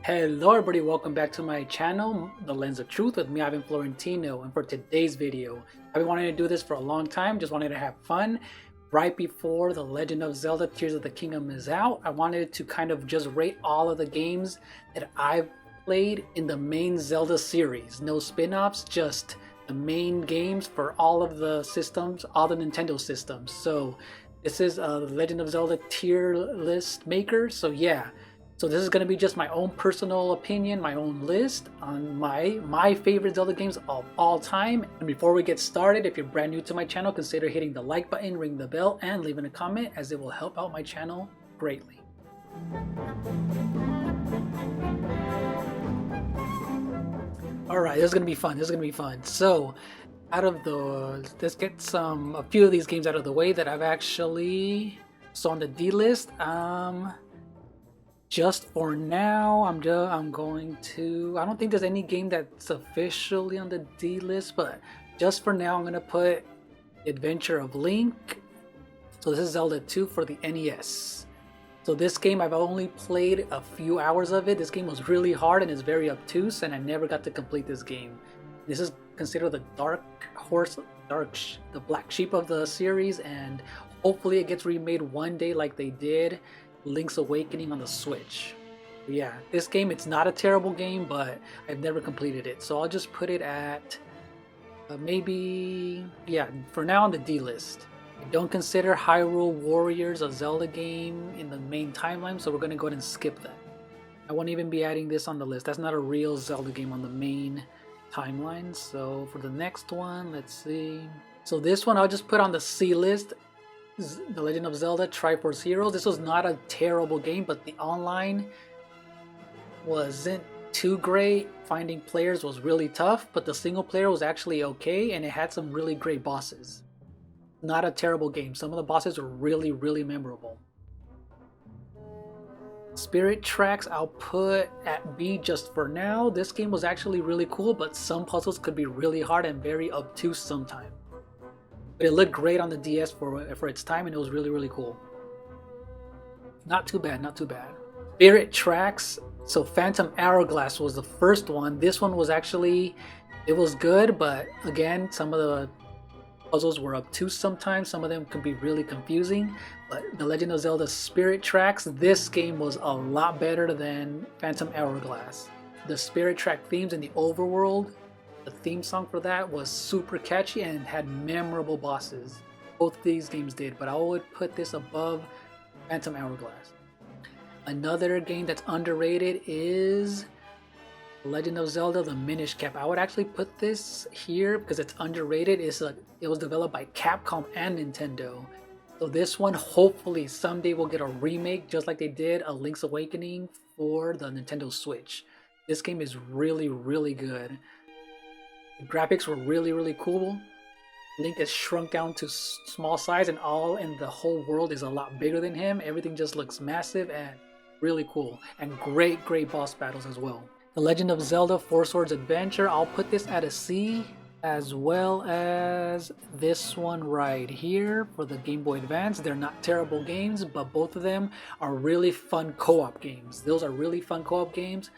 Hello everybody, welcome back to my channel, The Lens of Truth with me, Ivan Florentino. And for today's video, I've been wanting to do this for a long time, just wanted to have fun. Right before The Legend of Zelda Tears of the Kingdom is out, I wanted to kind of just rate all of the games that I've played in the main Zelda series. No spin-offs, just the main games for all of the systems, all the Nintendo systems. So this is The Legend of Zelda tier list maker, so yeah. So this is going to be just my own personal opinion, my own list on my favorite Zelda games of all time. And before we get started, if you're brand new to my channel, consider hitting the like button, ring the bell, and leaving a comment, as it will help out my channel greatly. Alright, this is going to be fun. This is going to be fun. So, let's get a few of these games out of the way that I've actually... So on the D list, just for now, I'm going to... I don't think there's any game that's officially on the D list, but just for now, I'm going to put Adventure of Link. So this is Zelda 2 for the NES. So this game, I've only played a few hours of it. This game was really hard and is very obtuse, and I never got to complete this game. This is considered the the black sheep of the series, and hopefully it gets remade one day like they did Link's Awakening on the Switch. Yeah, this game, it's not a terrible game, but I've never completed it. So I'll just put it at maybe, yeah, for now on the D list. I don't consider Hyrule Warriors a Zelda game in the main timeline, so we're going to go ahead and skip that. I won't even be adding this on the list. That's not a real Zelda game on the main timeline. So for the next one, let's see. So this one I'll just put on the C list. The Legend of Zelda TRIFORCE HEREOS. This was not a terrible game, but the online wasn't too great. Finding players was really tough, but the single player was actually okay, and it had some really great bosses. Not a terrible game. Some of the bosses were really, really memorable. Spirit Tracks I'll put at B just for now. This game was actually really cool, but some puzzles could be really hard and very obtuse sometimes. But it looked great on the DS for its time, and it was really, really cool. Not too bad, not too bad. Spirit Tracks, so Phantom Hourglass was the first one. This one was actually, it was good, but again, some of the puzzles were obtuse sometimes. Some of them can be really confusing. But The Legend of Zelda Spirit Tracks, this game was a lot better than Phantom Hourglass. The Spirit Track themes in the overworld, the theme song for that was super catchy and had memorable bosses. Both these games did, but I would put this above Phantom Hourglass. Another game that's underrated is Legend of Zelda The Minish Cap. I would actually put this here because it's underrated. It was developed by Capcom and Nintendo. So this one, hopefully someday we'll get a remake just like they did a Link's Awakening for the Nintendo Switch. This game is really, really good. The graphics were really, really cool. Link is shrunk down to small size, and the whole world is a lot bigger than him. Everything just looks massive and really cool. And great, great boss battles as well. The Legend of Zelda Four Swords Adventure, I'll put this at a C, as well as this one right here for the Game Boy Advance. They're not terrible games, but both of them are really fun co-op games. Those are really fun co-op games.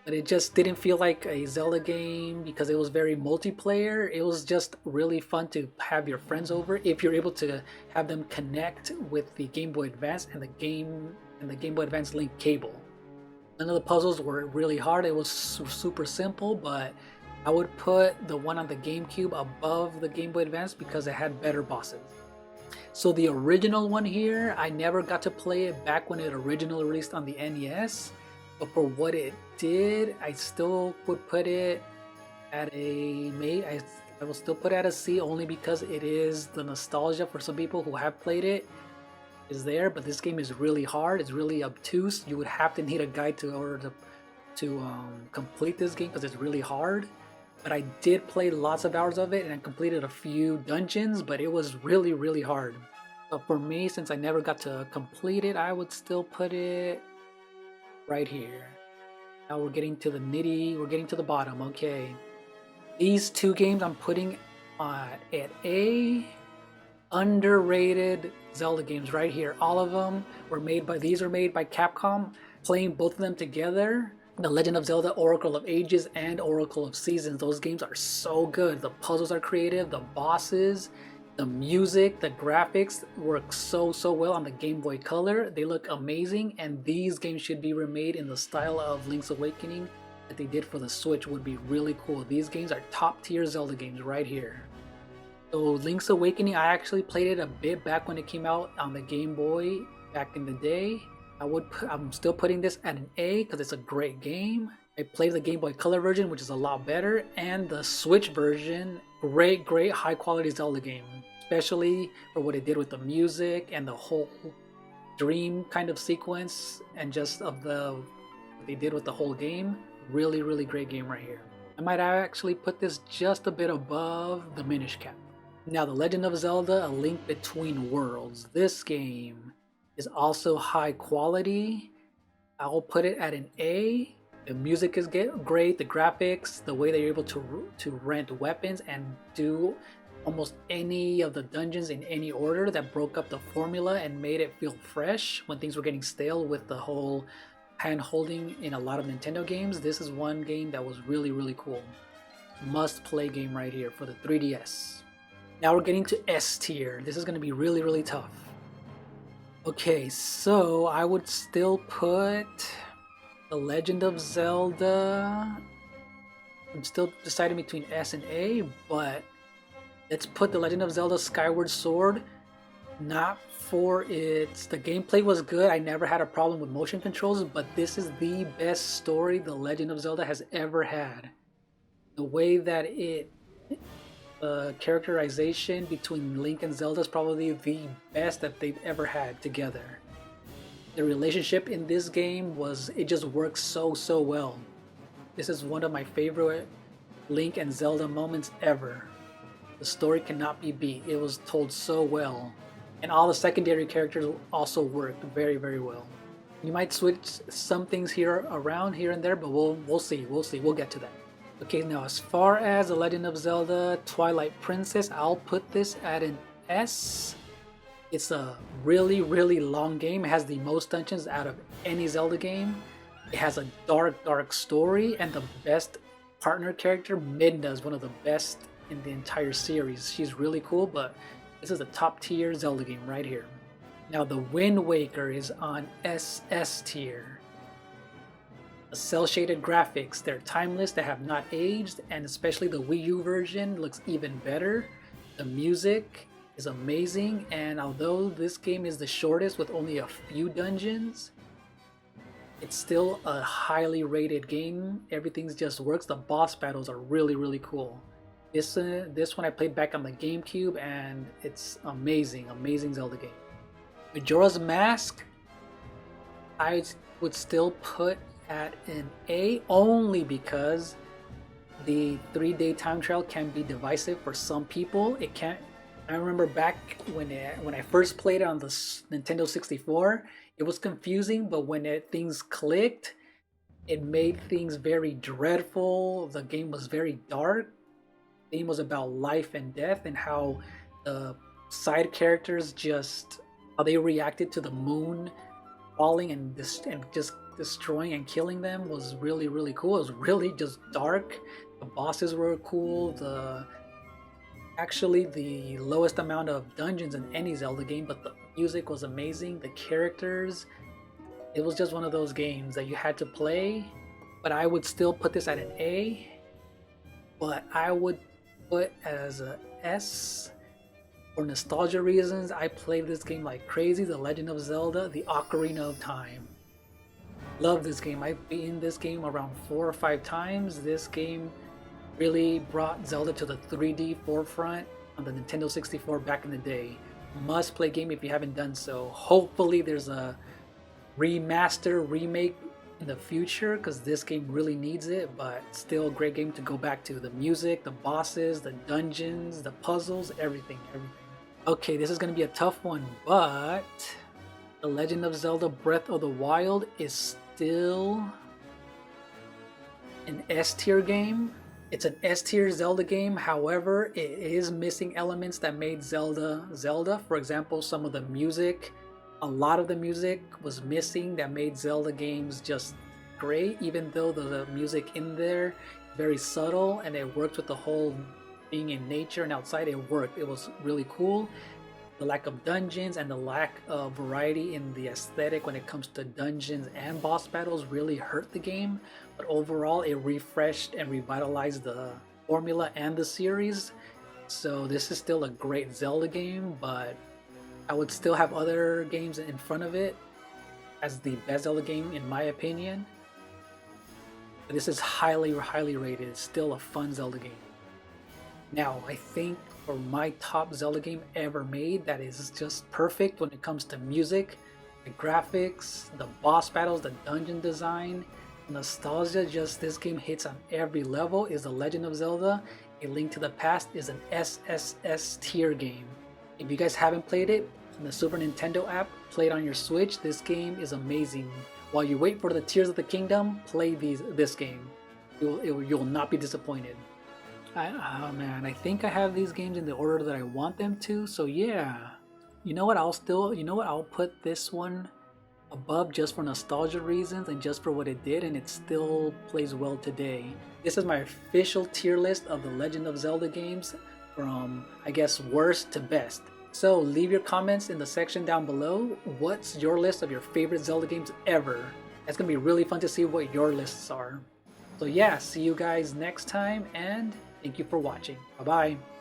But it just didn't feel like a Zelda game because it was very multiplayer. It was just really fun to have your friends over if you're able to have them connect with the Game Boy Advance and the Game Boy Advance link cable. None of the puzzles were really hard. It was super simple, but I would put the one on the GameCube above the Game Boy Advance because it had better bosses. So the original one here, I never got to play it back when it originally released on the NES. But for what it did, I still would put it at I will still put it at a C, only because it is the nostalgia for some people who have played it is there. But this game is really hard. It's really obtuse. You would have to need a guide to complete this game because it's really hard. But I did play lots of hours of it, and I completed a few dungeons, but it was really, really hard. But for me, since I never got to complete it, I would still put it right here. Now we're getting to the bottom. Okay, these two games I'm putting at A. Underrated Zelda games right here. All of them were made by Capcom. Playing both of them together The Legend of Zelda Oracle of Ages and Oracle of Seasons, those games are so good. The puzzles are creative, the bosses, the music, the graphics work so well on the Game Boy Color. They look amazing, and these games should be remade in the style of Link's Awakening that they did for the Switch. Would be really cool. These games are top tier Zelda games right here. So Link's Awakening, I actually played it a bit back when it came out on the Game Boy back in the day. I'm still putting this at an A because it's a great game. I played the Game Boy Color version, which is a lot better, and the Switch version, great high quality Zelda game, especially for what it did with the music and the whole dream kind of sequence, and just of what they did with the whole game. Really great game right here. I might actually put this just a bit above the Minish Cap. Now, The Legend of Zelda: A Link Between Worlds. This game is also high quality. I'll put it at an A. The music is great, the graphics, the way they're able to rent weapons and do almost any of the dungeons in any order, that broke up the formula and made it feel fresh when things were getting stale with the whole hand holding in a lot of Nintendo games. This is one game that was really cool. Must play game right here for the 3DS. Now we're getting to S tier. This is going to be really tough. Okay, so I would still put The Legend of Zelda. I'm still deciding between S and A, but let's put The Legend of Zelda Skyward Sword. Not for its... The gameplay was good. I never had a problem with motion controls, but this is the best story The Legend of Zelda has ever had. The way that the characterization between Link and Zelda is probably the best that they've ever had together. The relationship in this game it just works so well. This is one of my favorite Link and Zelda moments ever. The story cannot be beat. It was told so well. And all the secondary characters also worked very well. You might switch some things around here and there, but we'll see. We'll get to that. Okay, now as far as The Legend of Zelda Twilight Princess, I'll put this at an S. It's a really long game. It has the most dungeons out of any Zelda game. It has a dark story, and the best partner character, Midna, is one of the best in the entire series. She's really cool, but this is a top tier Zelda game right here. Now the Wind Waker is on SS tier. The cel-shaded graphics, they're timeless, they have not aged, and especially the Wii U version looks even better. The music is amazing, and although this game is the shortest with only a few dungeons, it's still a highly rated game. Everything just works. The boss battles are really cool. This one I played back on the GameCube, and it's amazing Zelda game. Majora's Mask, I would still put at an A, only because the 3-day time trial can be divisive for some people. It can't. I remember back when I first played it on the Nintendo 64, it was confusing, but when things clicked, it made things very dreadful. The game was very dark. The game was about life and death, and how the side characters how they reacted to the moon falling and just destroying and killing them was really cool. It was really just dark. The bosses were cool. Actually the lowest amount of dungeons in any Zelda game, but the music was amazing. The characters, it was just one of those games that you had to play. But I would still put this at an A, but I would put as a S. For nostalgia reasons, I played this game like crazy. The Legend of Zelda, the Ocarina of Time. Love this game. I've beaten this game around 4 or 5 times. This game really brought Zelda to the 3D forefront on the Nintendo 64 back in the day. Must play game if you haven't done so. Hopefully there's a remake in the future, because this game really needs it, but still a great game to go back to. The music, the bosses, the dungeons, the puzzles, everything. Okay, this is going to be a tough one, but The Legend of Zelda Breath of the Wild is still an S tier game. It's an S tier Zelda game, however, it is missing elements that made Zelda Zelda. For example, some of the music, a lot of the music was missing that made Zelda games just great, even though the music in there very subtle and it worked with the whole being in nature and outside. It worked. It was really cool. The lack of dungeons and the lack of variety in the aesthetic when it comes to dungeons and boss battles really hurt the game, but overall it refreshed and revitalized the formula and the series. So this is still a great Zelda game, but I would still have other games in front of it as the best Zelda game in my opinion. But this is highly rated. It's still a fun Zelda game. Now I think for my top Zelda game ever made that is just perfect when it comes to music, the graphics, the boss battles, the dungeon design, nostalgia, just this game hits on every level, is The Legend of Zelda: A Link to the Past. Is an SSS tier game. If you guys haven't played it on the Super Nintendo app, play it on your Switch. This game is amazing. While you wait for the Tears of the Kingdom, play this game. You'll not be disappointed. Oh man, I think I have these games in the order that I want them to, so yeah. You know what, I'll put this one above just for nostalgia reasons and just for what it did, and it still plays well today. This is my official tier list of the Legend of Zelda games from, I guess, worst to best. So leave your comments in the section down below. What's your list of your favorite Zelda games ever? It's gonna be really fun to see what your lists are. So yeah, see you guys next time, and thank you for watching. Bye bye.